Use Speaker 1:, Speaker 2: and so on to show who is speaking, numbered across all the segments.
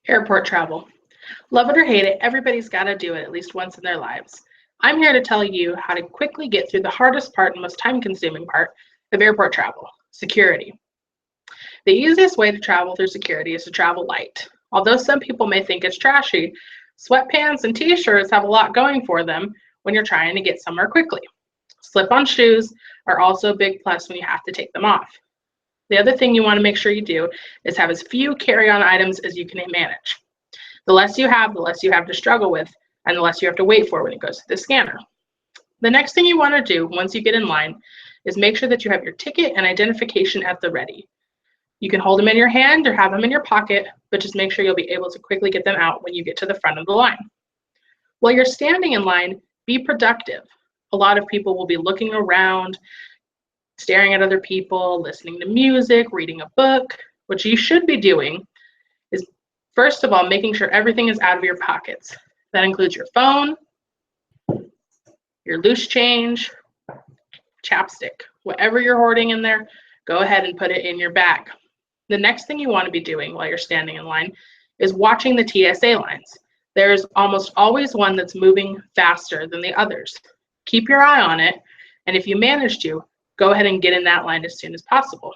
Speaker 1: Airport travel. Love it or hate it, everybody's got to do it at least once in their lives. I'm here to tell you how to quickly get through the hardest part and most time-consuming part of airport travel, security. The easiest way to travel through security is to travel light. Although some people may think it's trashy, sweatpants and t-shirts have a lot going for them when you're trying to get somewhere quickly. Slip-on shoes are also a big plus when you have to take them off. The other thing you want to make sure you do is have as few carry-on items as you can manage. The less you have, the less you have to struggle with, and the less you have to wait for when it goes to the scanner. The next thing you want to do once you get in line is make sure that you have your ticket and identification at the ready. You can hold them in your hand or have them in your pocket, but just make sure you'll be able to quickly get them out when you get to the front of the line. While you're standing in line, be productive. A lot of people will be looking around, staring at other people, listening to music, reading a book. What you should be doing is, first of all, making sure everything is out of your pockets. That includes your phone, your loose change, chapstick. Whatever you're hoarding in there, go ahead and put it in your bag. The next thing you want to be doing while you're standing in line is watching the TSA lines. There's almost always one that's moving faster than the others. Keep your eye on it, and if you manage to, go ahead and get in that line as soon as possible.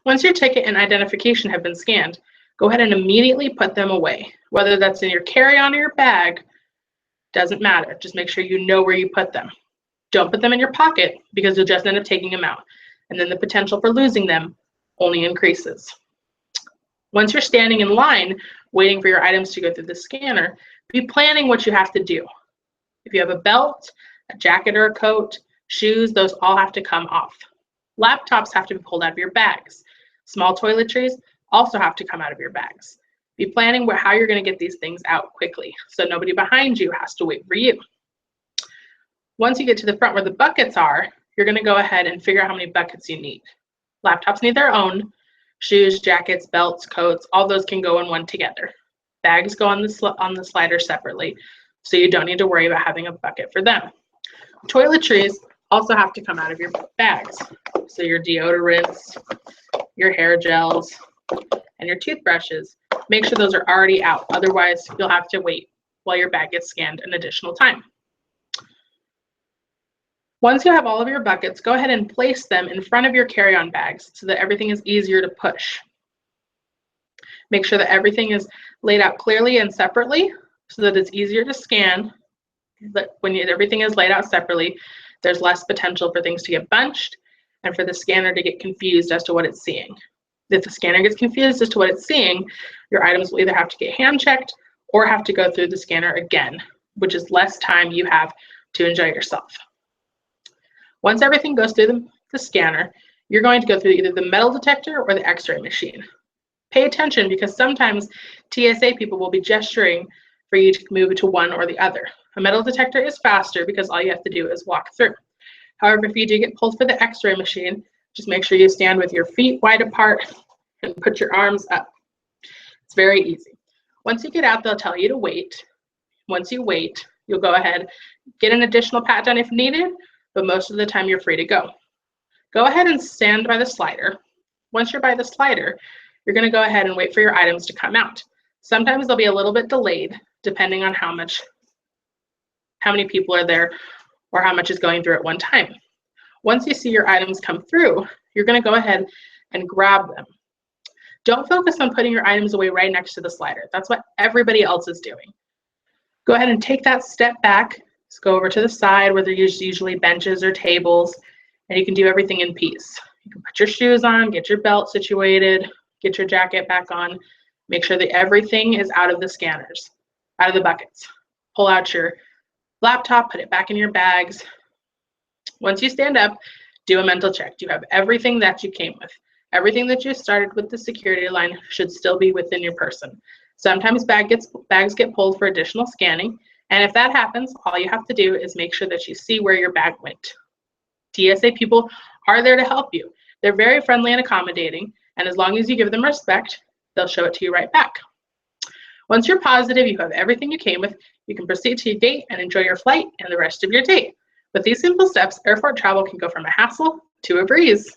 Speaker 1: Once your ticket and identification have been scanned, go ahead and immediately put them away. Whether that's in your carry-on or your bag, doesn't matter. Just make sure you know where you put them. Don't put them in your pocket because you'll just end up taking them out, and then the potential for losing them only increases. Once you're standing in line, waiting for your items to go through the scanner, be planning what you have to do. If you have a belt, a jacket or a coat, shoes, those all have to come off. Laptops have to be pulled out of your bags. Small toiletries also have to come out of your bags. Be planning how you're going to get these things out quickly so nobody behind you has to wait for you. Once you get to the front where the buckets are, you're going to go ahead and figure out how many buckets you need. Laptops need their own. Shoes, jackets, belts, coats, all those can go in one together. Bags go on the slider separately, so you don't need to worry about having a bucket for them. Toiletries also have to come out of your bags. So your deodorants, your hair gels, and your toothbrushes, make sure those are already out. Otherwise, you'll have to wait while your bag gets scanned an additional time. Once you have all of your buckets, go ahead and place them in front of your carry-on bags so that everything is easier to push. Make sure that everything is laid out clearly and separately so that it's easier to scan. But when everything is laid out separately, there's less potential for things to get bunched and for the scanner to get confused as to what it's seeing. If the scanner gets confused as to what it's seeing, your items will either have to get hand checked or have to go through the scanner again, which is less time you have to enjoy yourself. Once everything goes through the scanner, you're going to go through either the metal detector or the X-ray machine. Pay attention because sometimes TSA people will be gesturing for you to move to one or the other. A metal detector is faster because all you have to do is walk through. However, if you do get pulled for the X-ray machine, just make sure you stand with your feet wide apart and put your arms up. It's very easy. Once you get out, they'll tell you to wait. Once you wait, you'll go ahead, get an additional pat down if needed, but most of the time you're free to go. Go ahead and stand by the slider. Once you're by the slider, you're going to go ahead and wait for your items to come out. Sometimes they'll be a little bit delayed depending on how many people are there or how much is going through at one time. Once you see your items come through, you're going to go ahead and grab them. Don't focus on putting your items away right next to the slider. That's what everybody else is doing. Go ahead and take that step back. Just go over to the side where there's usually benches or tables, and you can do everything in peace. You can put your shoes on, get your belt situated, get your jacket back on. Make sure that everything is out of the scanners, out of the buckets. Pull out your laptop, put it back in your bags. Once you stand up, do a mental check. Do you have everything that you came with? Everything that you started with the security line should still be within your person. Sometimes bags get pulled for additional scanning, and if that happens, all you have to do is make sure that you see where your bag went. TSA people are there to help you. They're very friendly and accommodating, and as long as you give them respect, they'll show it to you right back. Once you're positive you have everything you came with, you can proceed to your gate and enjoy your flight and the rest of your day. With these simple steps, airport travel can go from a hassle to a breeze.